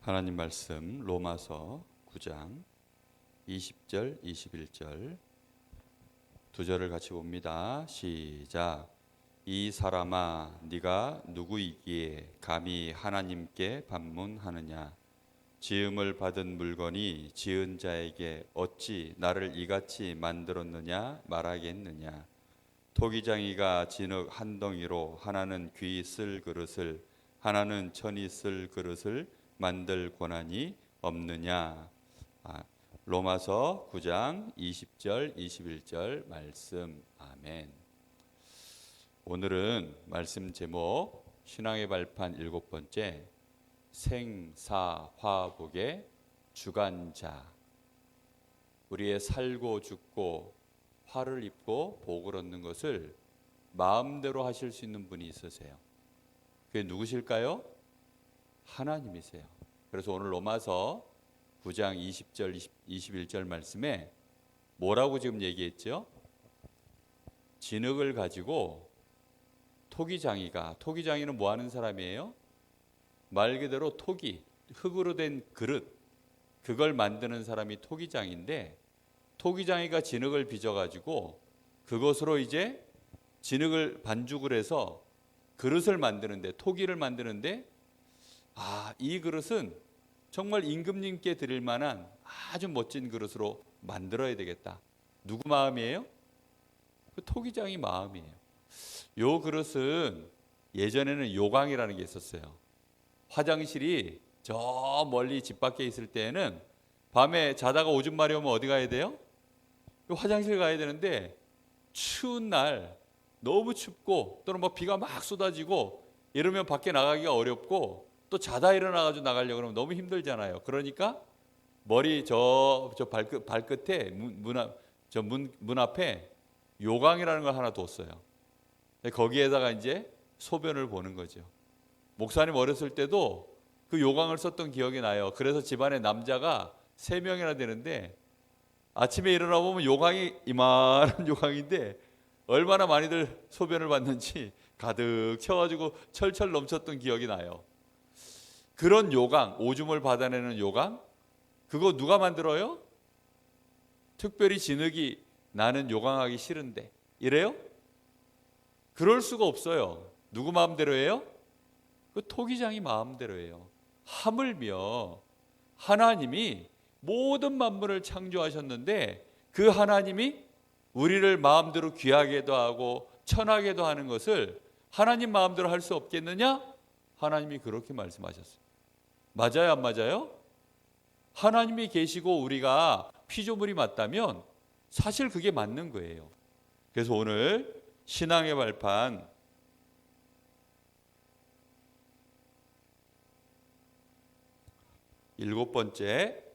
하나님 말씀 로마서 9장 20절 21절 두 절을 같이 봅니다. 시작. 이 사람아 네가 누구이기에 감히 하나님께 반문하느냐. 지음을 받은 물건이 지은 자에게 어찌 나를 이같이 만들었느냐 말하겠느냐. 토기장이가 진흙 한 덩이로 하나는 귀 쓸 그릇을 하나는 천이 쓸 그릇을 만들 권한이 없느냐. 로마서 9장 20절 21절 말씀. 아멘. 오늘은 말씀 제목 신앙의 발판 7번째 생사화복의 주관자. 우리의 살고 죽고 화를 입고 복을 얻는 것을 마음대로 하실 수 있는 분이 있으세요. 그게 누구실까요? 하나님이세요. 그래서 오늘 로마서 9장 20절 21절 말씀에 뭐라고 지금 얘기했죠? 진흙을 가지고 토기장이는 뭐 하는 사람이에요? 말 그대로 토기, 흙으로 된 그릇, 그걸 만드는 사람이 토기장인데, 토기장이가 진흙을 빚어가지고 그것으로 이제 진흙을 반죽을 해서 그릇을 만드는데, 토기를 만드는데, 이 그릇은 정말 임금님께 드릴 만한 아주 멋진 그릇으로 만들어야 되겠다. 누구 마음이에요? 그 토기장이 마음이에요. 요 그릇은 예전에는 요강이라는 게 있었어요. 화장실이 저 멀리 집 밖에 있을 때에는 밤에 자다가 오줌 마려우면 어디 가야 돼요? 화장실 가야 되는데, 추운 날 너무 춥고 또는 뭐 비가 막 쏟아지고 이러면 밖에 나가기가 어렵고, 또 자다 일어나가지고 나가려고 그러면 너무 힘들잖아요. 그러니까 머리 저 발끝에 문 앞에 요강이라는 걸 하나 뒀어요. 거기에다가 이제 소변을 보는 거죠. 목사님 어렸을 때도 그 요강을 썼던 기억이 나요. 그래서 집안에 남자가 3명이나 되는데 아침에 일어나 보면 요강이 이만한 요강인데 얼마나 많이들 소변을 봤는지 가득 채워가지고 철철 넘쳤던 기억이 나요. 그런 요강, 오줌을 받아내는 요강, 그거 누가 만들어요? 특별히 진흙이 나는 요강하기 싫은데 이래요? 그럴 수가 없어요. 누구 마음대로 해요? 그 토기장이 마음대로 해요. 하물며 하나님이 모든 만물을 창조하셨는데, 그 하나님이 우리를 마음대로 귀하게도 하고 천하게도 하는 것을 하나님 마음대로 할 수 없겠느냐? 하나님이 그렇게 말씀하셨어요. 맞아요, 안 맞아요? 하나님이 계시고 우리가 피조물이 맞다면 사실 그게 맞는 거예요. 그래서 오늘 신앙의 발판 7번째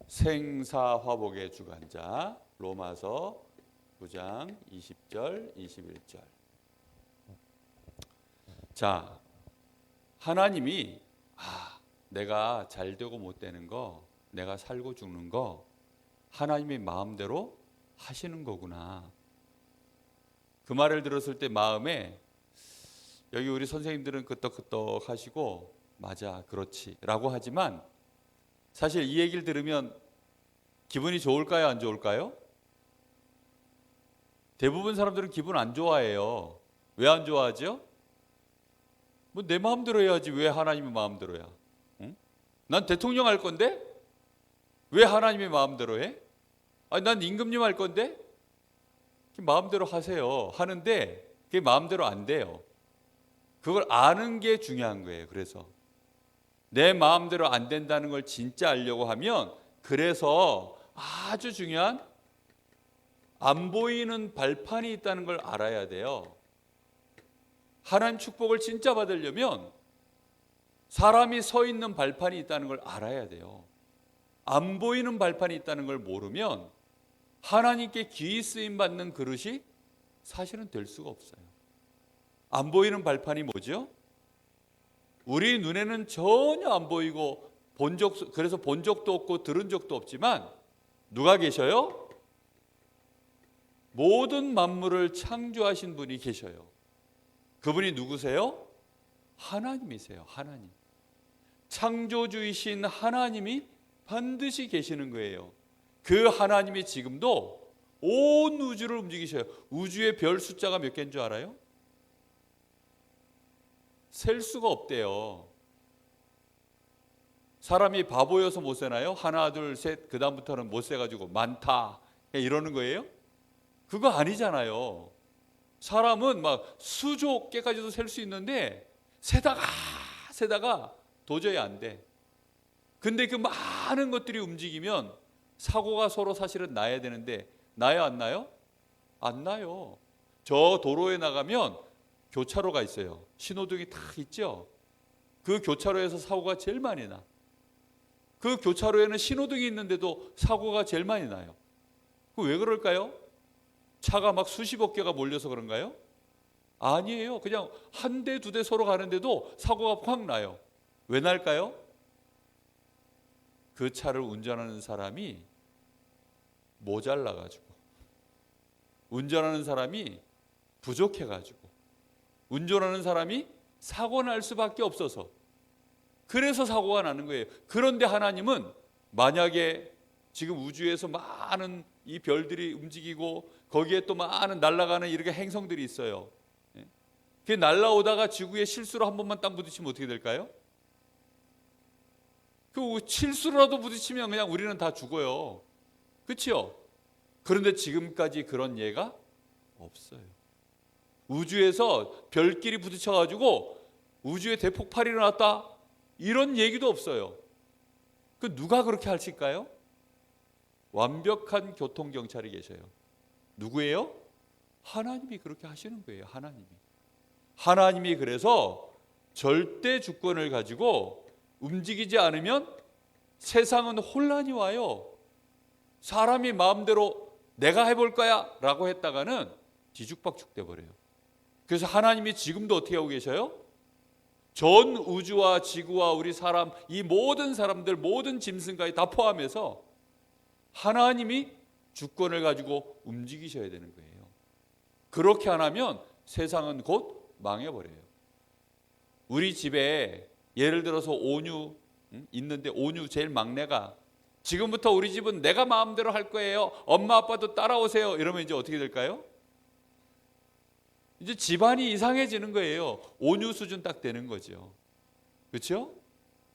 생사화복의 주관자, 로마서 9장 20절 21절. 자, 하나님이 내가 잘 되고 못 되는 거, 내가 살고 죽는 거 하나님이 마음대로 하시는 거구나. 그 말을 들었을 때 마음에, 여기 우리 선생님들은 끄떡끄떡 하시고 맞아 그렇지 라고 하지만, 사실 이 얘기를 들으면 기분이 좋을까요, 안 좋을까요? 대부분 사람들은 기분 안 좋아해요. 왜 안 좋아하죠? 뭐 내 마음대로 해야지 왜 하나님의 마음대로 해? 응? 난 대통령 할 건데 왜 하나님의 마음대로 해? 난 임금님 할 건데 마음대로 하세요 하는데 그게 마음대로 안 돼요. 그걸 아는 게 중요한 거예요. 그래서 내 마음대로 안 된다는 걸 진짜 알려고 하면, 그래서 아주 중요한 안 보이는 발판이 있다는 걸 알아야 돼요. 하나님 축복을 진짜 받으려면 사람이 서 있는 발판이 있다는 걸 알아야 돼요. 안 보이는 발판이 있다는 걸 모르면 하나님께 귀히 쓰임 받는 그릇이 사실은 될 수가 없어요. 안 보이는 발판이 뭐죠? 우리 눈에는 전혀 안 보이고 그래서 본 적도 없고 들은 적도 없지만 누가 계셔요? 모든 만물을 창조하신 분이 계셔요. 그분이 누구세요? 하나님이세요. 하나님. 창조주이신 하나님이 반드시 계시는 거예요. 그 하나님이 지금도 온 우주를 움직이셔요. 우주의 별 숫자가 몇 개인 줄 알아요? 셀 수가 없대요. 사람이 바보여서 못 세나요? 하나, 둘, 셋, 그 다음부터는 못 세가지고 많다 이러는 거예요? 그거 아니잖아요. 사람은 막 수조 개까지도 셀 수 있는데 세다가 도저히 안 돼. 근데 그 많은 것들이 움직이면 사고가 서로 사실은 나야 되는데 나요 안 나요? 안 나요. 저 도로에 나가면 교차로가 있어요. 신호등이 딱 있죠. 그 교차로에서 사고가 제일 많이 나. 그 교차로에는 신호등이 있는데도 사고가 제일 많이 나요. 그 왜 그럴까요? 차가 막 수십억 개가 몰려서 그런가요? 아니에요. 그냥 한 대, 두 대 서로 가는데도 사고가 확 나요. 왜 날까요? 그 차를 운전하는 사람이 모자라가지고, 운전하는 사람이 부족해가지고, 운전하는 사람이 사고 날 수밖에 없어서, 그래서 사고가 나는 거예요. 그런데 하나님은 만약에 지금 우주에서 많은 이 별들이 움직이고 거기에 또 많은 날아가는 이렇게 행성들이 있어요. 그게 날아오다가 지구에 실수로 한 번만 딱 부딪히면 어떻게 될까요? 그 실수로라도 부딪히면 그냥 우리는 다 죽어요. 그렇죠? 그런데 지금까지 그런 예가 없어요. 우주에서 별끼리 부딪혀가지고 우주에 대폭발이 일어났다 이런 얘기도 없어요. 그 누가 그렇게 하실까요? 완벽한 교통경찰이 계셔요. 누구예요? 하나님이 그렇게 하시는 거예요. 하나님이 그래서 절대 주권을 가지고 움직이지 않으면 세상은 혼란이 와요. 사람이 마음대로 내가 해볼 거야 라고 했다가는 뒤죽박죽 돼버려요. 그래서 하나님이 지금도 어떻게 하고 계셔요? 전 우주와 지구와 우리 사람, 이 모든 사람들, 모든 짐승까지 다 포함해서 하나님이 주권을 가지고 움직이셔야 되는 거예요. 그렇게 안 하면 세상은 곧 망해버려요. 우리 집에 예를 들어서 온유 있는데 온유 제일 막내가 지금부터 우리 집은 내가 마음대로 할 거예요. 엄마 아빠도 따라오세요. 이러면 이제 어떻게 될까요? 이제 집안이 이상해지는 거예요. 온유 수준 딱 되는 거죠. 그렇죠?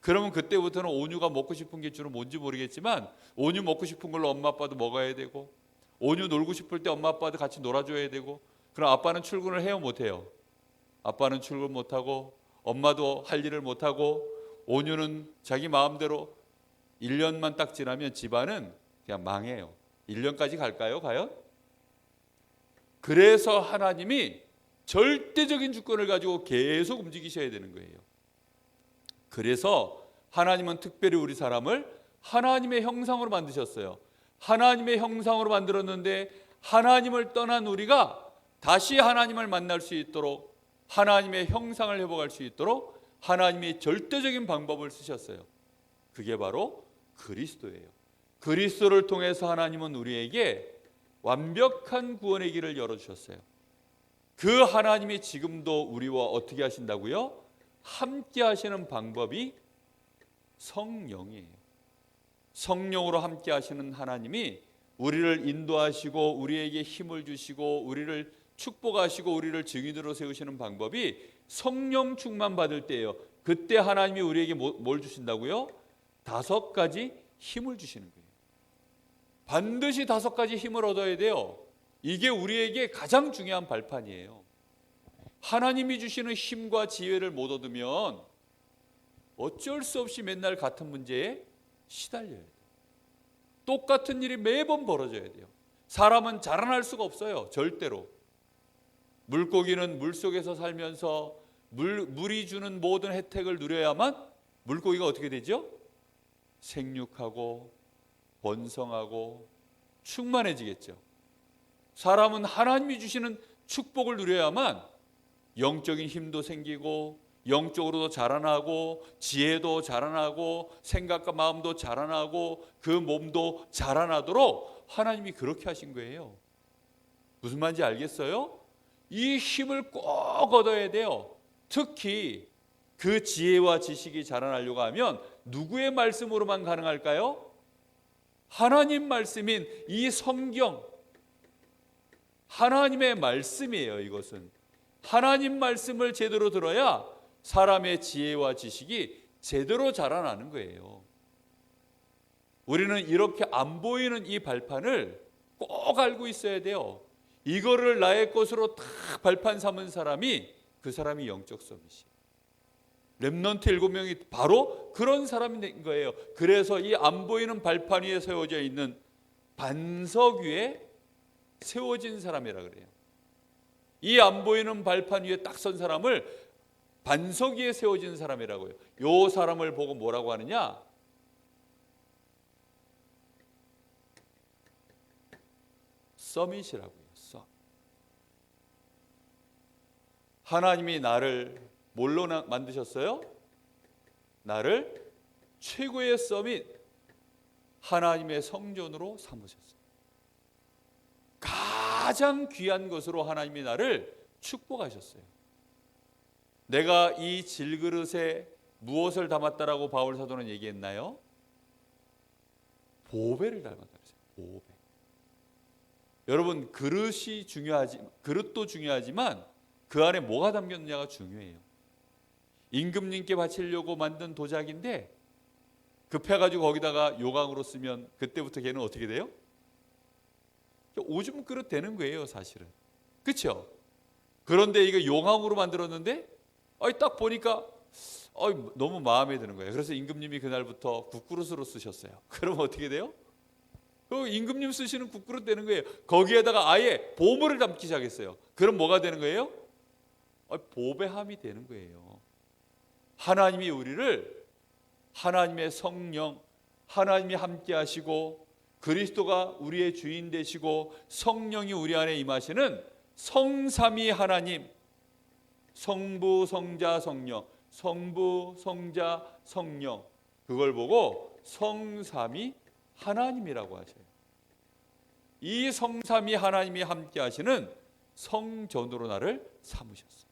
그러면 그때부터는 온유가 먹고 싶은 게 주로 뭔지 모르겠지만 온유 먹고 싶은 걸로 엄마 아빠도 먹어야 되고 온유 놀고 싶을 때 엄마 아빠도 같이 놀아줘야 되고 그럼 아빠는 출근을 해요 못 해요? 아빠는 출근 못하고 엄마도 할 일을 못하고 온유는 자기 마음대로 1년만 딱 지나면 집안은 그냥 망해요. 1년까지 갈까요 과연? 그래서 하나님이 절대적인 주권을 가지고 계속 움직이셔야 되는 거예요. 그래서 하나님은 특별히 우리 사람을 하나님의 형상으로 만드셨어요. 하나님의 형상으로 만들었는데 하나님을 떠난 우리가 다시 하나님을 만날 수 있도록 하나님의 형상을 회복할 수 있도록 하나님이 절대적인 방법을 쓰셨어요. 그게 바로 그리스도예요. 그리스도를 통해서 하나님은 우리에게 완벽한 구원의 길을 열어주셨어요. 그 하나님이 지금도 우리와 어떻게 하신다고요? 함께 하시는 방법이 성령이에요. 성령으로 함께 하시는 하나님이 우리를 인도하시고 우리에게 힘을 주시고 우리를 축복하시고 우리를 증인으로 세우시는 방법이 성령 충만 받을 때예요. 그때 하나님이 우리에게 뭘 주신다고요? 5가지 힘을 주시는 거예요. 반드시 5가지 힘을 얻어야 돼요. 이게 우리에게 가장 중요한 발판이에요. 하나님이 주시는 힘과 지혜를 못 얻으면 어쩔 수 없이 맨날 같은 문제에 시달려야 돼요. 똑같은 일이 매번 벌어져야 돼요. 사람은 자라날 수가 없어요. 절대로. 물고기는 물속에서 살면서 물이 주는 모든 혜택을 누려야만 물고기가 어떻게 되죠? 생육하고 번성하고 충만해지겠죠. 사람은 하나님이 주시는 축복을 누려야만 영적인 힘도 생기고 영적으로도 자라나고 지혜도 자라나고 생각과 마음도 자라나고 그 몸도 자라나도록 하나님이 그렇게 하신 거예요. 무슨 말인지 알겠어요? 이 힘을 꼭 얻어야 돼요. 특히 그 지혜와 지식이 자라나려고 하면 누구의 말씀으로만 가능할까요? 하나님 말씀인 이 성경, 하나님의 말씀이에요. 이것은 하나님 말씀을 제대로 들어야 사람의 지혜와 지식이 제대로 자라나는 거예요. 우리는 이렇게 안 보이는 이 발판을 꼭 알고 있어야 돼요. 이거를 나의 것으로 딱 발판 삼은 사람이 그 사람이 영적 서밋이에요. 렘넌트 7명이 바로 그런 사람이 된 거예요. 그래서 이 안 보이는 발판 위에 세워져 있는 반석 위에 세워진 사람이라 그래요. 이 안 보이는 발판 위에 딱 선 사람을 반석 위에 세워진 사람이라고요. 요 사람을 보고 뭐라고 하느냐? 서밋이라고요. 하나님이 나를 뭘로 만드셨어요? 나를 최고의 서밋, 하나님의 성전으로 삼으셨어요. 가장 귀한 것으로 하나님이 나를 축복하셨어요. 내가 이 질그릇에 무엇을 담았다라고 바울 사도는 얘기했나요? 보배를 담았다 그랬어요. 보배. 여러분, 그릇도 중요하지만 그 안에 뭐가 담겼느냐가 중요해요. 임금님께 바치려고 만든 도자기인데 급해가지고 거기다가 요강으로 쓰면 그때부터 걔는 어떻게 돼요? 오줌 그릇 되는 거예요, 사실은. 그렇죠? 그런데 이거 용왕으로 만들었는데 딱 보니까 너무 마음에 드는 거예요. 그래서 임금님이 그날부터 국그릇으로 쓰셨어요. 그럼 어떻게 돼요? 임금님 쓰시는 국그릇 되는 거예요. 거기에다가 아예 보물을 담기 시작했어요. 그럼 뭐가 되는 거예요? 보배함이 되는 거예요. 하나님이 우리를 하나님의 성령, 하나님이 함께 하시고 그리스도가 우리의 주인 되시고 성령이 우리 안에 임하시는 성삼위 하나님, 성부, 성자, 성령, 성부, 성자, 성령, 그걸 보고 성삼위 하나님이라고 하셔요. 이 성삼위 하나님이 함께 하시는 성전으로 나를 삼으셨어요.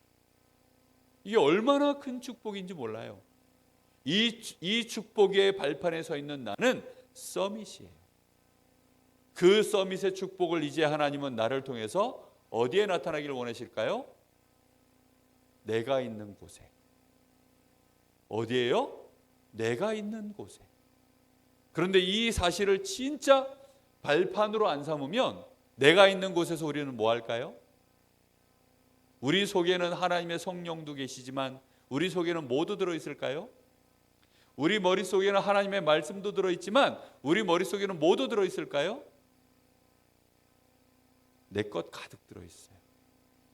이게 얼마나 큰 축복인지 몰라요. 이 축복의 발판에 서 있는 나는 서밋이에요. 그 서밋의 축복을 이제 하나님은 나를 통해서 어디에 나타나기를 원하실까요? 내가 있는 곳에. 어디예요? 내가 있는 곳에. 그런데 이 사실을 진짜 발판으로 안 삼으면 내가 있는 곳에서 우리는 뭐 할까요? 우리 속에는 하나님의 성령도 계시지만 우리 속에는 뭐도 들어있을까요? 우리 머릿속에는 하나님의 말씀도 들어있지만 우리 머릿속에는 뭐도 들어있을까요? 내 것 가득 들어있어요.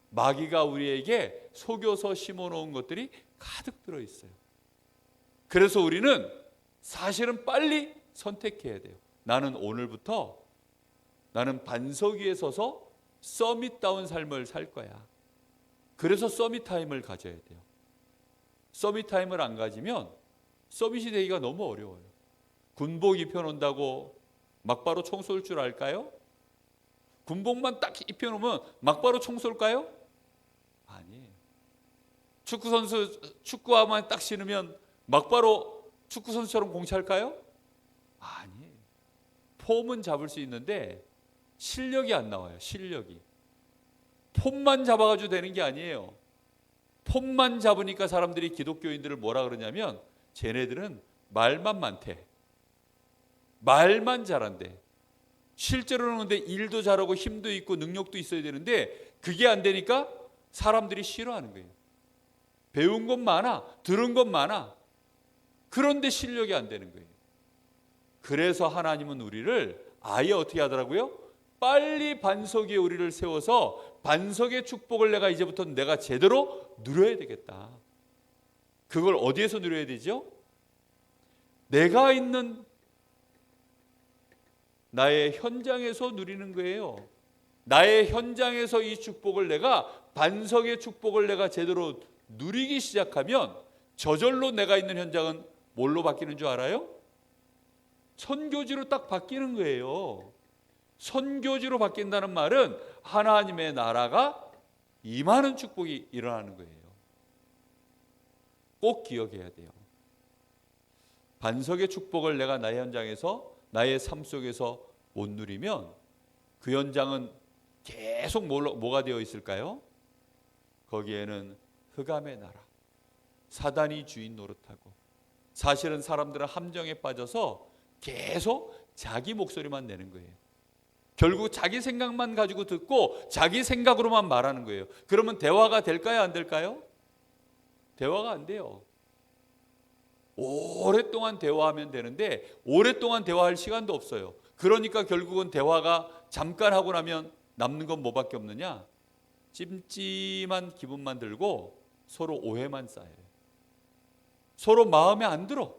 마귀가 우리에게 속여서 심어놓은 것들이 가득 들어있어요. 그래서 우리는 사실은 빨리 선택해야 돼요. 나는 오늘부터 나는 반석 위에 서서 서밋다운 삶을 살 거야. 그래서 서밋 타임을 가져야 돼요. 서밋 타임을 안 가지면 서밋이 되기가 너무 어려워요. 군복 입혀놓는다고 막바로 총 쏠 줄 알까요? 군복만 딱 입혀놓으면 막바로 총 쏠까요? 아니에요. 축구선수 축구화만 딱 신으면 막바로 축구선수처럼 공차할까요? 아니에요. 폼은 잡을 수 있는데 실력이 안 나와요. 실력이. 폼만 잡아가지고 되는 게 아니에요. 폼만 잡으니까 사람들이 기독교인들을 뭐라 그러냐면 쟤네들은 말만 많대. 말만 잘한대. 실제로는 근데 일도 잘하고 힘도 있고 능력도 있어야 되는데 그게 안 되니까 사람들이 싫어하는 거예요. 배운 건 많아. 들은 건 많아. 그런데 실력이 안 되는 거예요. 그래서 하나님은 우리를 아예 어떻게 하더라고요? 빨리 반석 위에 우리를 세워서 반석의 축복을 내가 제대로 누려야 되겠다. 그걸 어디에서 누려야 되죠? 내가 있는 나의 현장에서 누리는 거예요. 나의 현장에서 이 축복을 내가 반석의 축복을 내가 제대로 누리기 시작하면 저절로 내가 있는 현장은 뭘로 바뀌는 줄 알아요? 선교지로 딱 바뀌는 거예요. 선교지로 바뀐다는 말은 하나님의 나라가 임하는 축복이 일어나는 거예요. 꼭 기억해야 돼요. 반석의 축복을 내가 나의 현장에서, 나의 삶 속에서 못 누리면 그 현장은 계속 뭐가 되어 있을까요? 거기에는 흑암의 나라, 사단이 주인 노릇하고, 사실은 사람들은 함정에 빠져서 계속 자기 목소리만 내는 거예요. 결국 자기 생각만 가지고 듣고 자기 생각으로만 말하는 거예요. 그러면 대화가 될까요, 안 될까요? 대화가 안 돼요. 오랫동안 대화하면 되는데 오랫동안 대화할 시간도 없어요. 그러니까 결국은 대화가 잠깐 하고 나면 남는 건 뭐밖에 없느냐? 찜찜한 기분만 들고 서로 오해만 쌓여요. 서로 마음에 안 들어.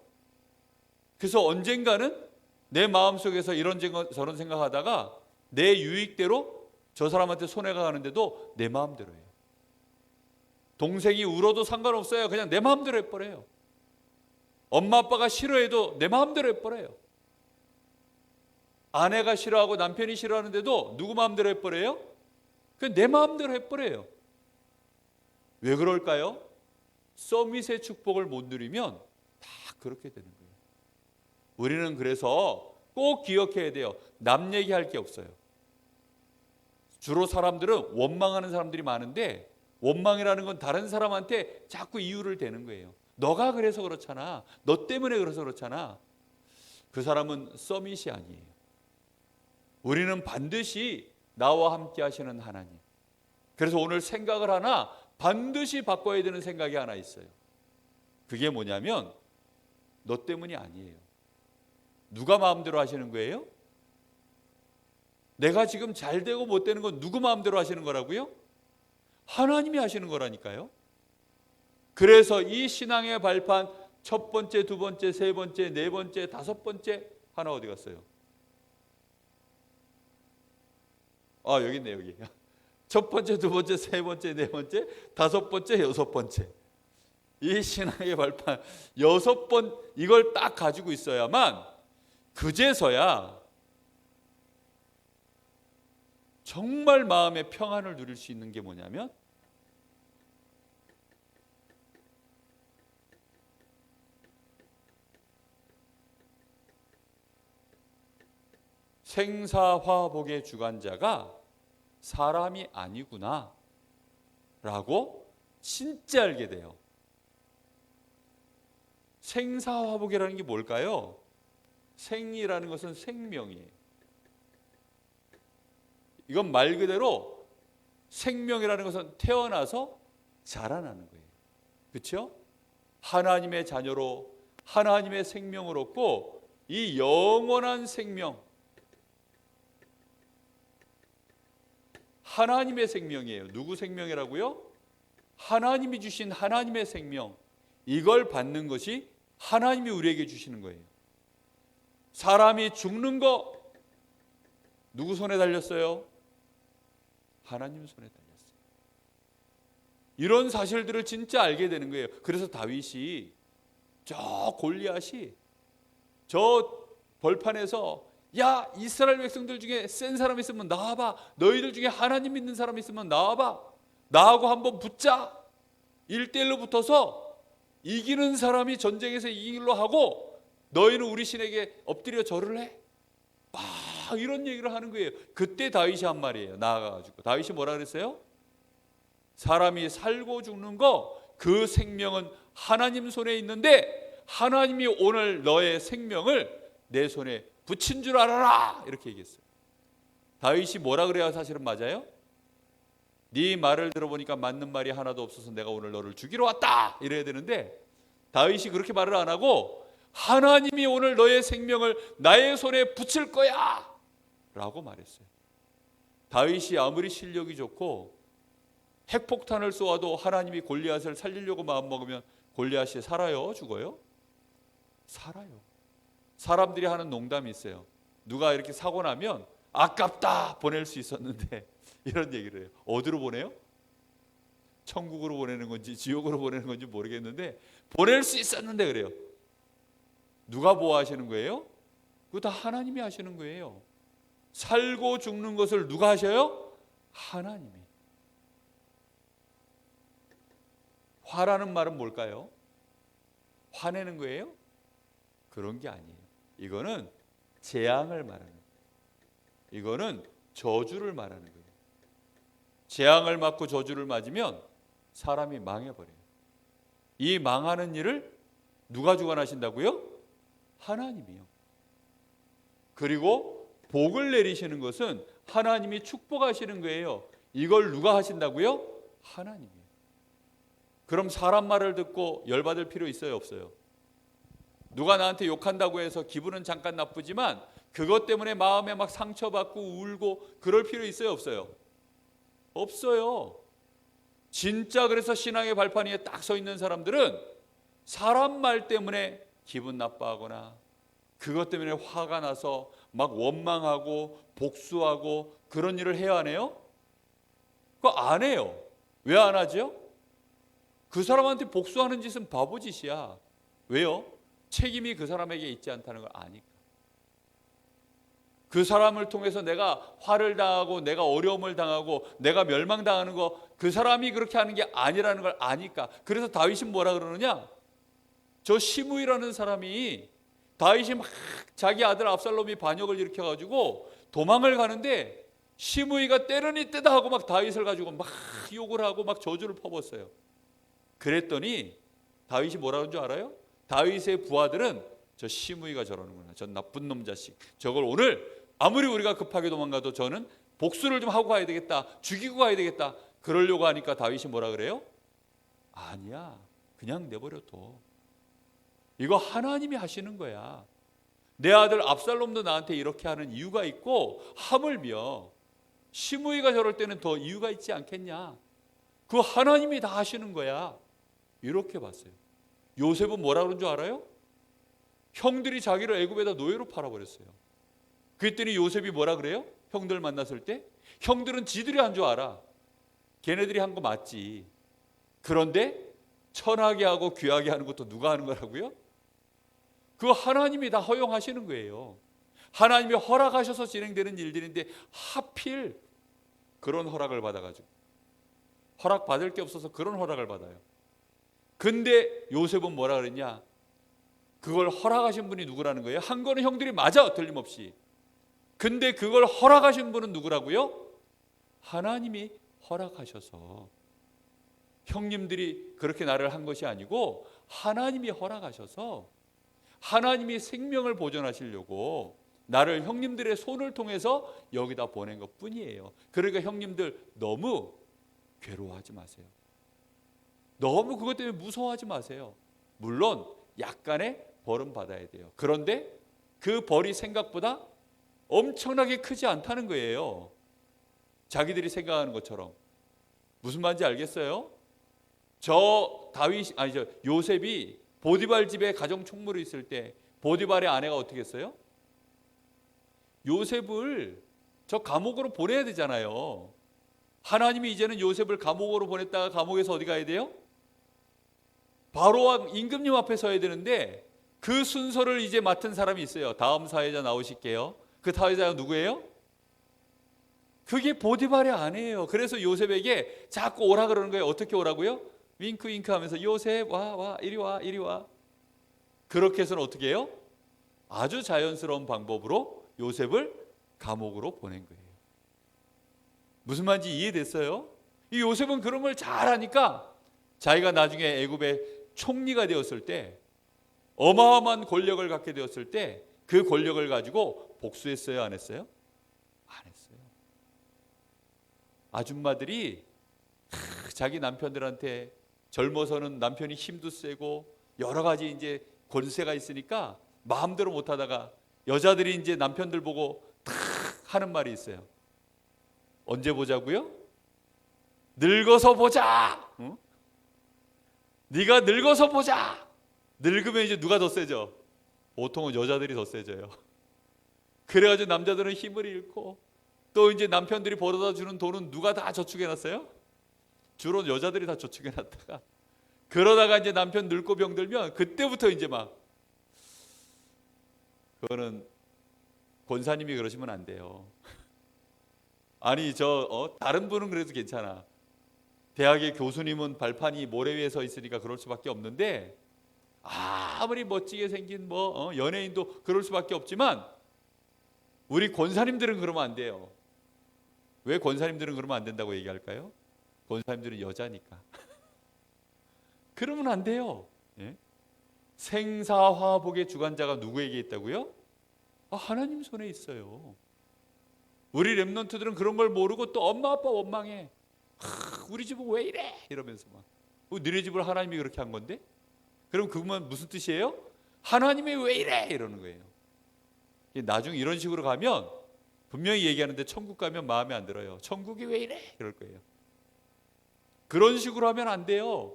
그래서 언젠가는 내 마음속에서 이런 저런 생각하다가 내 유익대로 저 사람한테 손해가 가는데도 내 마음대로 해요. 동생이 울어도 상관없어요. 그냥 내 마음대로 해버려요. 엄마 아빠가 싫어해도 내 마음대로 해버려요. 아내가 싫어하고 남편이 싫어하는데도 누구 마음대로 해버려요? 그냥 내 마음대로 해버려요. 왜 그럴까요? 서밋의 축복을 못 누리면 다 그렇게 되는 거예요. 우리는 그래서 꼭 기억해야 돼요. 남 얘기할 게 없어요. 주로 사람들은 원망하는 사람들이 많은데, 원망이라는 건 다른 사람한테 자꾸 이유를 대는 거예요. 너가 그래서 그렇잖아. 너 때문에 그래서 그렇잖아. 그 사람은 서밋이 아니에요. 우리는 반드시 나와 함께 하시는 하나님. 그래서 오늘 생각을 하나 반드시 바꿔야 되는 생각이 하나 있어요. 그게 뭐냐면 너 때문이 아니에요. 누가 마음대로 하시는 거예요? 내가 지금 잘 되고 못 되는 건 누구 마음대로 하시는 거라고요? 하나님이 하시는 거라니까요. 그래서 이 신앙의 발판 첫 번째, 두 번째, 세 번째, 네 번째, 다섯 번째 하나 어디 갔어요? 여기 있네, 여기. 첫 번째, 두 번째, 세 번째, 네 번째, 다섯 번째, 여섯 번째. 이 신앙의 발판 여섯 번, 이걸 딱 가지고 있어야만 그제서야 정말 마음의 평안을 누릴 수 있는 게 뭐냐면 생사화복의 주관자가 사람이 아니구나 라고 진짜 알게 돼요. 생사화복이라는 게 뭘까요? 생이라는 것은 생명이에요. 이건 말 그대로 생명이라는 것은 태어나서 자라나는 거예요. 그렇죠? 하나님의 자녀로 하나님의 생명을 얻고 이 영원한 생명, 하나님의 생명이에요. 누구 생명이라고요? 하나님이 주신 하나님의 생명. 이걸 받는 것이 하나님이 우리에게 주시는 거예요. 사람이 죽는 거 누구 손에 달렸어요? 하나님 손에 달렸어요. 이런 사실들을 진짜 알게 되는 거예요. 그래서 다윗이 저 골리앗이 저 벌판에서 야, 이스라엘 백성들 중에 센 사람 있으면 나와봐. 너희들 중에 하나님 믿는 사람 있으면 나와봐. 나하고 한번 붙자. 1대1로 붙어서 이기는 사람이 전쟁에서 이기기로 하고 너희는 우리 신에게 엎드려 절을 해. 막 이런 얘기를 하는 거예요. 그때 다윗이 한 말이에요. 나아가가지고 다윗이 뭐라 그랬어요? 사람이 살고 죽는 거 그 생명은 하나님 손에 있는데 하나님이 오늘 너의 생명을 내 손에 붙인 줄 알아라 이렇게 얘기했어요. 다윗이 뭐라 그래야 사실은 맞아요? 네 말을 들어보니까 맞는 말이 하나도 없어서 내가 오늘 너를 죽이러 왔다 이래야 되는데 다윗이 그렇게 말을 안 하고 하나님이 오늘 너의 생명을 나의 손에 붙일 거야 라고 말했어요. 다윗이 아무리 실력이 좋고 핵폭탄을 쏘아도 하나님이 골리앗을 살리려고 마음먹으면 골리앗이 살아요? 죽어요? 살아요. 사람들이 하는 농담이 있어요. 누가 이렇게 사고 나면 아깝다 보낼 수 있었는데 이런 얘기를 해요. 어디로 보내요? 천국으로 보내는 건지 지옥으로 보내는 건지 모르겠는데 보낼 수 있었는데 그래요. 누가 보호하시는 거예요? 그거 다 하나님이 하시는 거예요. 살고 죽는 것을 누가 하셔요? 하나님이. 화라는 말은 뭘까요? 화내는 거예요? 그런 게 아니에요. 이거는 재앙을 말하는 거예요. 이거는 저주를 말하는 거예요. 재앙을 맞고 저주를 맞으면 사람이 망해버려요. 이 망하는 일을 누가 주관하신다고요? 하나님이요. 그리고 복을 내리시는 것은 하나님이 축복하시는 거예요. 이걸 누가 하신다고요? 하나님이요. 그럼 사람 말을 듣고 열받을 필요 있어요, 없어요? 누가 나한테 욕한다고 해서 기분은 잠깐 나쁘지만 그것 때문에 마음에 막 상처받고 울고 그럴 필요 있어요, 없어요? 없어요. 진짜 그래서 신앙의 발판 위에 딱 서 있는 사람들은 사람 말 때문에 기분 나빠하거나 그것 때문에 화가 나서 막 원망하고 복수하고 그런 일을 해야 하네요? 그거 안 해요. 왜 안 하죠? 그 사람한테 복수하는 짓은 바보짓이야. 왜요? 책임이 그 사람에게 있지 않다는 걸 아니까. 그 사람을 통해서 내가 화를 당하고 내가 어려움을 당하고 내가 멸망당하는 거 그 사람이 그렇게 하는 게 아니라는 걸 아니까. 그래서 다윗이 뭐라 그러느냐? 저 시므이라는 사람이 다윗이 막 자기 아들 압살롬이 반역을 일으켜가지고 도망을 가는데 시므이가 때르니 때다 하고 막 다윗을 가지고 막 욕을 하고 막 저주를 퍼붓어요. 그랬더니 다윗이 뭐라 그런 줄 알아요? 다윗의 부하들은 저 시므이가 저러는구나. 저 나쁜 놈 자식. 저걸 오늘 아무리 우리가 급하게 도망가도 저는 복수를 좀 하고 가야 되겠다. 죽이고 가야 되겠다. 그러려고 하니까 다윗이 뭐라 그래요? 아니야. 그냥 내버려둬. 이거 하나님이 하시는 거야. 내 아들 압살롬도 나한테 이렇게 하는 이유가 있고 하물며 시므이가 저럴 때는 더 이유가 있지 않겠냐. 그거 하나님이 다 하시는 거야. 이렇게 봤어요. 요셉은 뭐라 그런 줄 알아요? 형들이 자기를 애굽에다 노예로 팔아버렸어요. 그랬더니 요셉이 뭐라 그래요? 형들 만났을 때 형들은 지들이 한 줄 알아. 걔네들이 한 거 맞지. 그런데 천하게 하고 귀하게 하는 것도 누가 하는 거라고요? 그거 하나님이 다 허용하시는 거예요. 하나님이 허락하셔서 진행되는 일들인데 하필 그런 허락을 받아가지고 허락받을 게 없어서 그런 허락을 받아요. 근데 요셉은 뭐라 그랬냐? 그걸 허락하신 분이 누구라는 거예요? 한 거는 형들이 맞아, 틀림없이. 근데 그걸 허락하신 분은 누구라고요? 하나님이 허락하셔서. 형님들이 그렇게 나를 한 것이 아니고 하나님이 허락하셔서 하나님이 생명을 보존하시려고 나를 형님들의 손을 통해서 여기다 보낸 것뿐이에요. 그러니까 형님들 너무 괴로워하지 마세요. 너무 그것 때문에 무서워하지 마세요. 물론 약간의 벌은 받아야 돼요. 그런데 그 벌이 생각보다 엄청나게 크지 않다는 거예요. 자기들이 생각하는 것처럼. 무슨 말인지 알겠어요? 요셉이 보디발 집에 가정 총무로 있을 때 보디발의 아내가 어떻게 했어요? 요셉을 저 감옥으로 보내야 되잖아요. 하나님이 이제는 요셉을 감옥으로 보냈다가 감옥에서 어디 가야 돼요? 바로와 임금님 앞에 서야 되는데 그 순서를 이제 맡은 사람이 있어요. 다음 사회자 나오실게요. 그 사회자가 누구예요? 그게 보디발의 아내예요. 그래서 요셉에게 자꾸 오라 그러는 거예요. 어떻게 오라고요? 윙크 윙크 하면서 요셉 와 이리 와 이리 와. 그렇게 해서는 어떻게 해요? 아주 자연스러운 방법으로 요셉을 감옥으로 보낸 거예요. 무슨 말인지 이해됐어요? 이 요셉은 그런 걸 잘하니까 자기가 나중에 애굽의 총리가 되었을 때 어마어마한 권력을 갖게 되었을 때 그 권력을 가지고 복수했어요? 안 했어요? 안 했어요. 아줌마들이 자기 남편들한테 젊어서는 남편이 힘도 세고 여러 가지 이제 권세가 있으니까 마음대로 못하다가 여자들이 이제 남편들 보고 탁 하는 말이 있어요. 언제 보자고요? 늙어서 보자. 응? 네가 늙어서 보자. 늙으면 이제 누가 더 세죠? 보통은 여자들이 더 세져요. 그래가지고 남자들은 힘을 잃고 또 이제 남편들이 벌어다 주는 돈은 누가 다 저축해 놨어요? 주로 여자들이 다 저축해 놨다가 그러다가 이제 남편 늙고 병들면 그때부터 이제 막, 그거는 권사님이 그러시면 안 돼요. 아니 다른 분은 그래도 괜찮아. 대학의 교수님은 발판이 모래 위에 서 있으니까 그럴 수밖에 없는데, 아무리 멋지게 생긴 연예인도 그럴 수밖에 없지만 우리 권사님들은 그러면 안 돼요. 왜 권사님들은 그러면 안 된다고 얘기할까요? 권사님들은 여자니까. 그러면 안 돼요. 예? 생사화복의 주관자가 누구에게 있다고요? 하나님 손에 있어요. 우리 렘넌트들은 그런 걸 모르고 또 엄마 아빠 원망해. 우리 집은 왜 이래? 이러면서 막. 너네 집을 하나님이 그렇게 한 건데? 그럼 그건 무슨 뜻이에요? 하나님이 왜 이래? 이러는 거예요. 나중에 이런 식으로 가면 분명히 얘기하는데 천국 가면 마음에 안 들어요. 천국이 왜 이래? 이럴 거예요. 그런 식으로 하면 안 돼요.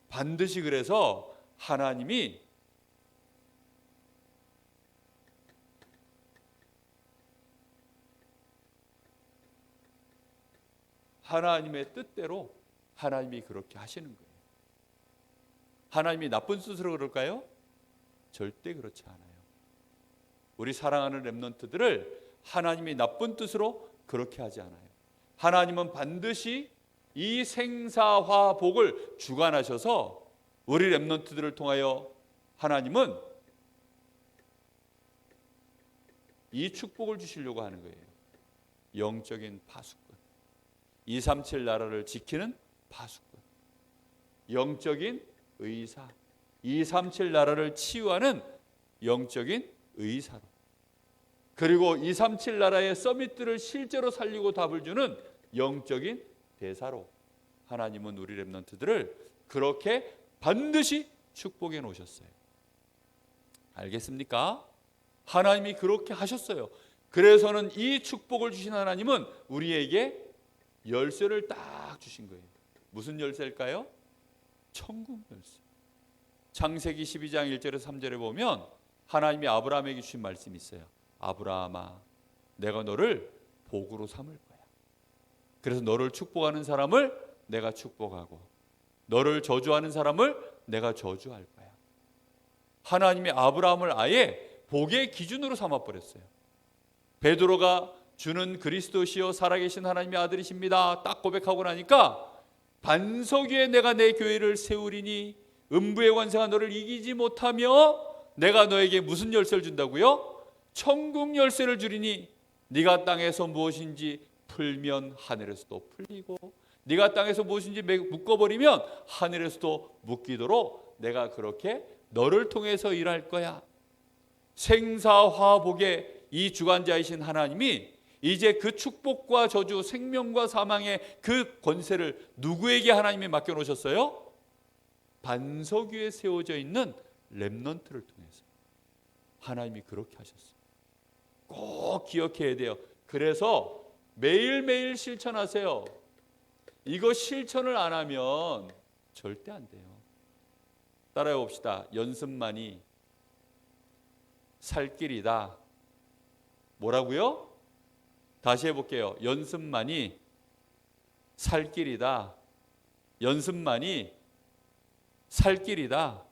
반드시 그래서 하나님이 하나님의 뜻대로 하나님이 그렇게 하시는 거예요. 하나님이 나쁜 뜻으로 그럴까요? 절대 그렇지 않아요. 우리 사랑하는 렘넌트들을 하나님이 나쁜 뜻으로 그렇게 하지 않아요. 하나님은 반드시 이 생사화복을 주관하셔서 우리 렘넌트들을 통하여 하나님은 이 축복을 주시려고 하는 거예요. 영적인 파수꾼, 237 나라를 지키는 파수꾼, 영적인 의사, 237 나라를 치유하는 영적인 의사로, 그리고 237 나라의 서밋들을 실제로 살리고 답을 주는 영적인 대사로 하나님은 우리 렘넌트들을 그렇게 반드시 축복해 놓으셨어요. 알겠습니까? 하나님이 그렇게 하셨어요. 그래서는 이 축복을 주신 하나님은 우리에게 열쇠를 딱 주신 거예요. 무슨 열쇠일까요? 천국 열쇠. 창세기 12장 1절에서 3절에 보면 하나님이 아브라함에게 주신 말씀이 있어요. 아브라함아, 내가 너를 복으로 삼을 거야. 그래서 너를 축복하는 사람을 내가 축복하고 너를 저주하는 사람을 내가 저주할 거야. 하나님이 아브라함을 아예 복의 기준으로 삼아버렸어요. 베드로가 주는 그리스도시요 살아계신 하나님의 아들이십니다 딱 고백하고 나니까 반석 위에 내가 내 교회를 세우리니 음부의 권세가 너를 이기지 못하며 내가 너에게 무슨 열쇠를 준다고요? 천국 열쇠를 주리니 네가 땅에서 무엇인지 풀면 하늘에서도 풀리고 네가 땅에서 무엇인지 묶어버리면 하늘에서도 묶이도록 내가 그렇게 너를 통해서 일할 거야. 생사화복의 이 주관자이신 하나님이 이제 그 축복과 저주, 생명과 사망의 그 권세를 누구에게 하나님이 맡겨놓으셨어요? 반석 위에 세워져 있는 렘넌트를 통해서 하나님이 그렇게 하셨어요. 꼭 기억해야 돼요. 그래서 매일매일 실천하세요. 이거 실천을 안 하면 절대 안 돼요. 따라해 봅시다. 연습만이 살 길이다. 뭐라고요? 다시 해볼게요. 연습만이 살 길이다. 연습만이 살 길이다.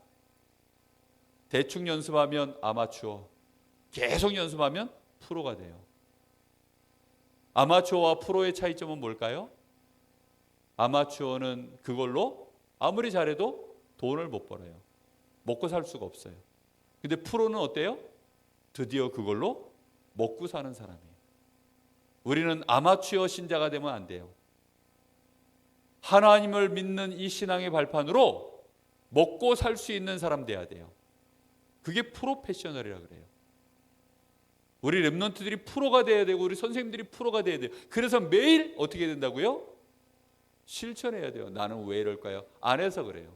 대충 연습하면 아마추어, 계속 연습하면 프로가 돼요. 아마추어와 프로의 차이점은 뭘까요? 아마추어는 그걸로 아무리 잘해도 돈을 못 벌어요. 먹고 살 수가 없어요. 근데 프로는 어때요? 드디어 그걸로 먹고 사는 사람이에요. 우리는 아마추어 신자가 되면 안 돼요. 하나님을 믿는 이 신앙의 발판으로 먹고 살 수 있는 사람 돼야 돼요. 그게 프로페셔널이라 그래요. 우리 렘넌트들이 프로가 돼야 되고 우리 선생님들이 프로가 돼야 돼요. 그래서 매일 어떻게 된다고요? 실천해야 돼요. 나는 왜 이럴까요? 안 해서 그래요.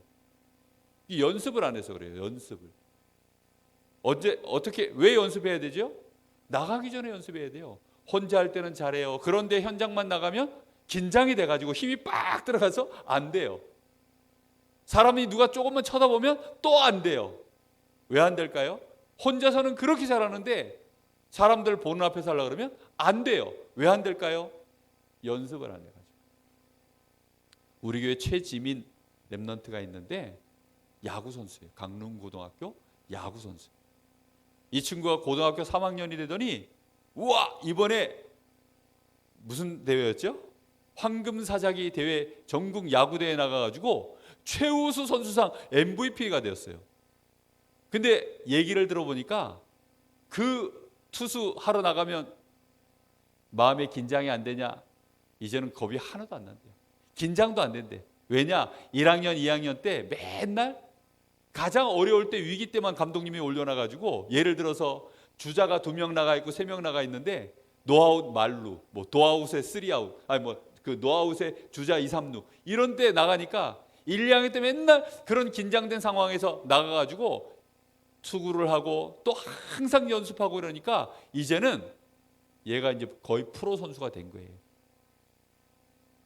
이 연습을 안 해서 그래요. 연습을. 어떻게 왜 연습해야 되죠? 나가기 전에 연습해야 돼요. 혼자 할 때는 잘해요. 그런데 현장만 나가면 긴장이 돼가지고 힘이 빡 들어가서 안 돼요. 사람이 누가 조금만 쳐다보면 또 안 돼요. 왜 안 될까요? 혼자서는 그렇게 잘하는데 사람들 보는 앞에서 하려고 그러면 안 돼요. 왜 안 될까요? 연습을 안 해가지고. 우리 교회 최지민 랩넌트가 있는데 야구 선수예요. 강릉고등학교 야구 선수. 이 친구가 고등학교 3학년이 되더니 우와, 이번에 무슨 대회였죠? 황금사자기 대회, 전국 야구대회에 나가가지고 최우수 선수상 MVP가 되었어요. 근데 얘기를 들어보니까 그 투수 하러 나가면 마음에 긴장이 안 되냐? 이제는 겁이 하나도 안 난대요. 긴장도 안 된대. 왜냐? 1학년, 2학년 때 맨날 가장 어려울 때, 위기 때만 감독님이 올려놔가지고, 예를 들어서 주자가 2명 나가 있고 3명 나가 있는데 노아웃 만루, 뭐 도아웃에 3아웃, 아니 뭐 그 노아웃에 주자 2, 3루 이런 때 나가니까 1, 2학년 때 맨날 그런 긴장된 상황에서 나가가지고 투구를 하고 또 항상 연습하고 그러니까 이제는 얘가 이제 거의 프로 선수가 된 거예요.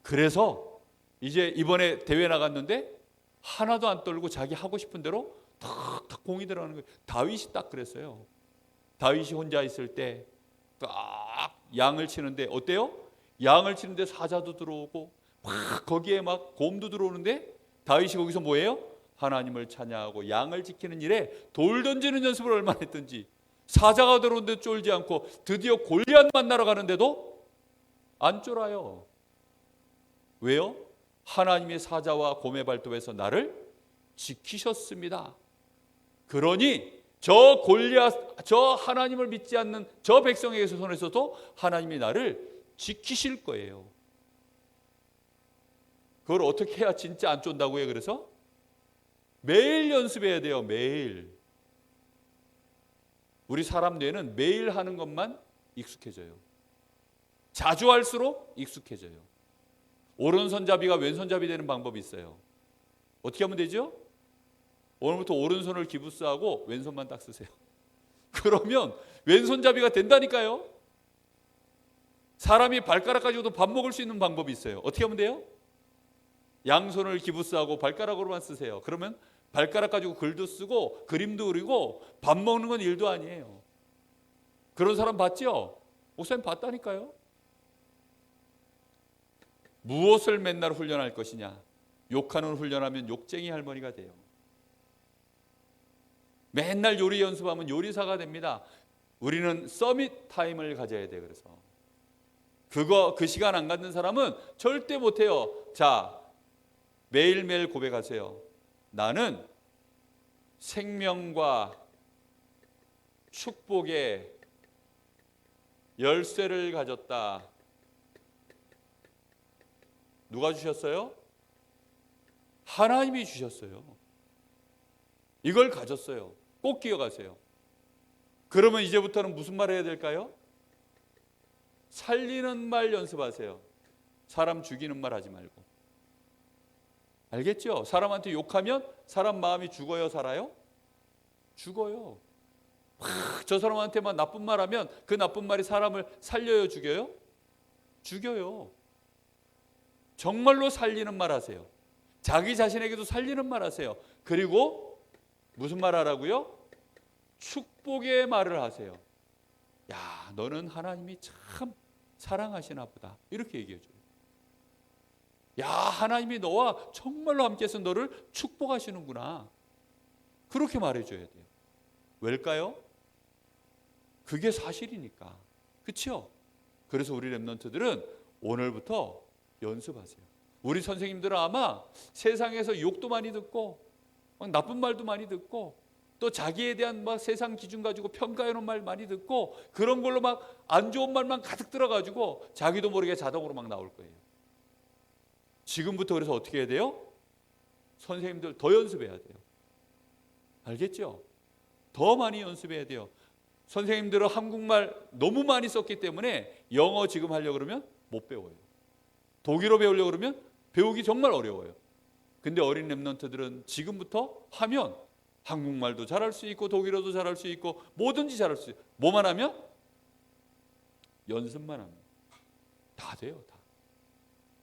그래서 이제 이번에 대회 나갔는데 하나도 안 떨고 자기 하고 싶은 대로 탁탁 공이 들어가는 거예요. 다윗이 딱 그랬어요. 다윗이 혼자 있을 때 딱 양을 치는데 어때요? 양을 치는데 사자도 들어오고 막 거기에 막 곰도 들어오는데 다윗이 거기서 뭐예요? 하나님을 찬양하고 양을 지키는 일에 돌 던지는 연습을 얼마나 했든지, 사자가 들어오는데 쫄지 않고 드디어 골리앗 만나러 가는데도 안 쫄아요. 왜요? 하나님의 사자와 곰의 발톱에서 나를 지키셨습니다. 그러니 저 골리앗, 저 하나님을 믿지 않는 저 백성에게 손에서도 하나님이 나를 지키실 거예요. 그걸 어떻게 해야 진짜 안 쫀다고요? 그래서 매일 연습해야 돼요. 매일. 우리 사람 뇌는 매일 하는 것만 익숙해져요. 자주 할수록 익숙해져요. 오른손잡이가 왼손잡이 되는 방법이 있어요. 어떻게 하면 되죠? 오늘부터 오른손을 기부스하고 왼손만 딱 쓰세요. 그러면 왼손잡이가 된다니까요. 사람이 발가락 가지고도 밥 먹을 수 있는 방법이 있어요. 어떻게 하면 돼요? 양손을 기부스하고 발가락으로만 쓰세요. 그러면 발가락 가지고 글도 쓰고 그림도 그리고 밥 먹는 건 일도 아니에요. 그런 사람 봤죠? 목사님 봤다니까요. 무엇을 맨날 훈련할 것이냐? 욕하는 훈련하면 욕쟁이 할머니가 돼요. 맨날 요리 연습하면 요리사가 됩니다. 우리는 서밋 타임을 가져야 돼. 그래서 그 시간 안 갖는 사람은 절대 못해요. 자, 매일매일 고백하세요. 나는 생명과 축복의 열쇠를 가졌다. 누가 주셨어요? 하나님이 주셨어요. 이걸 가졌어요. 꼭 기억하세요. 그러면 이제부터는 무슨 말 해야 될까요? 살리는 말 연습하세요. 사람 죽이는 말 하지 말고. 알겠죠? 사람한테 욕하면 사람 마음이 죽어요, 살아요? 죽어요. 저 사람한테만 나쁜 말 하면 그 나쁜 말이 사람을 살려요, 죽여요? 죽여요. 정말로 살리는 말 하세요. 자기 자신에게도 살리는 말 하세요. 그리고 무슨 말 하라고요? 축복의 말을 하세요. 야, 너는 하나님이 참 사랑하시나 보다. 이렇게 얘기해줘요. 야, 하나님이 너와 정말로 함께해서 너를 축복하시는구나. 그렇게 말해줘야 돼요. 왜일까요? 그게 사실이니까. 그렇죠? 그래서 우리 랩런트들은 오늘부터 연습하세요. 우리 선생님들은 아마 세상에서 욕도 많이 듣고 막 나쁜 말도 많이 듣고 또 자기에 대한 막 세상 기준 가지고 평가해놓은 말 많이 듣고 그런 걸로 막 안 좋은 말만 가득 들어가지고 자기도 모르게 자동으로 막 나올 거예요. 지금부터 그래서 어떻게 해야 돼요? 선생님들 더 연습해야 돼요. 알겠죠? 더 많이 연습해야 돼요. 선생님들은 한국말 너무 많이 썼기 때문에 영어 지금 하려고 그러면 못 배워요. 독일어 배우려고 그러면 배우기 정말 어려워요. 근데 어린 랩런트들은 지금부터 하면 한국말도 잘할 수 있고 독일어도 잘할 수 있고 뭐든지 잘할 수 있어요. 뭐만 하면? 연습만 하면 다 돼요. 다.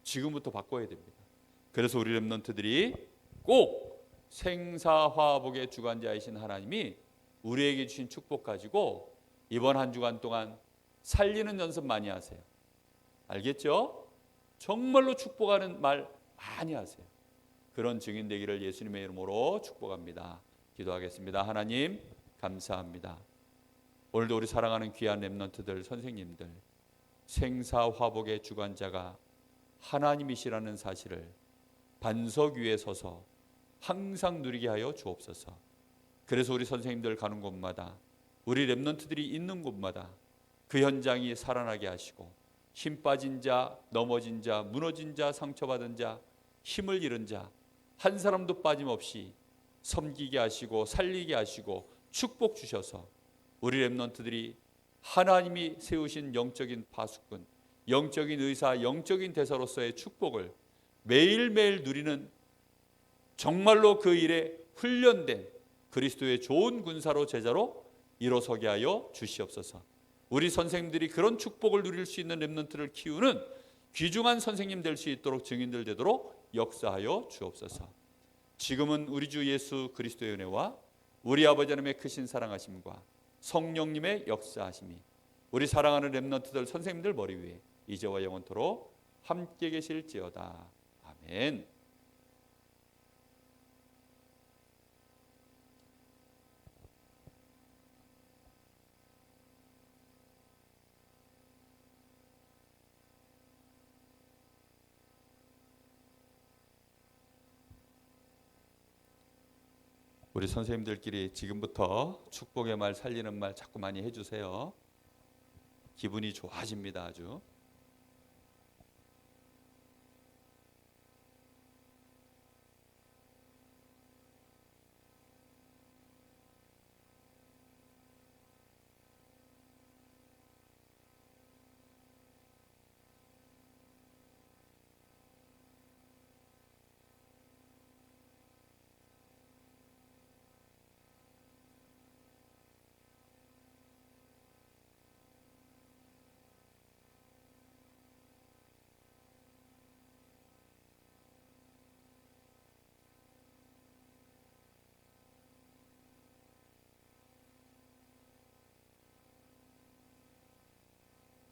지금부터 바꿔야 됩니다. 그래서 우리 랩런트들이 꼭 생사화복의 주관자이신 하나님이 우리에게 주신 축복 가지고 이번 한 주간 동안 살리는 연습 많이 하세요. 알겠죠? 정말로 축복하는 말 많이 하세요. 그런 증인 되기를 예수님의 이름으로 축복합니다. 기도하겠습니다. 하나님 감사합니다. 오늘도 우리 사랑하는 귀한 렘넌트들, 선생님들, 생사화복의 주관자가 하나님이시라는 사실을 반석 위에 서서 항상 누리게 하여 주옵소서. 그래서 우리 선생님들 가는 곳마다, 우리 렘넌트들이 있는 곳마다 그 현장이 살아나게 하시고, 힘 빠진 자, 넘어진 자, 무너진 자, 상처받은 자, 힘을 잃은 자 한 사람도 빠짐없이 섬기게 하시고 살리게 하시고 축복 주셔서 우리 렘넌트들이 하나님이 세우신 영적인 파수꾼, 영적인 의사, 영적인 대사로서의 축복을 매일매일 누리는 정말로 그 일에 훈련된 그리스도의 좋은 군사로, 제자로 일어서게 하여 주시옵소서. 우리 선생님들이 그런 축복을 누릴 수 있는 렘넌트를 키우는 귀중한 선생님 될 수 있도록 증인들 되도록 역사하여 주옵소서. 지금은 우리 주 예수 그리스도의 은혜와 우리 아버지 하나님의 크신 사랑하심과 성령님의 역사하심이 우리 사랑하는 렘넌트들, 선생님들 머리 위에 이제와 영원토록 함께 계실지어다. 아멘. 우리 선생님들끼리 지금부터 축복의 말, 살리는 말 자꾸 많이 해주세요. 기분이 좋아집니다. 아주.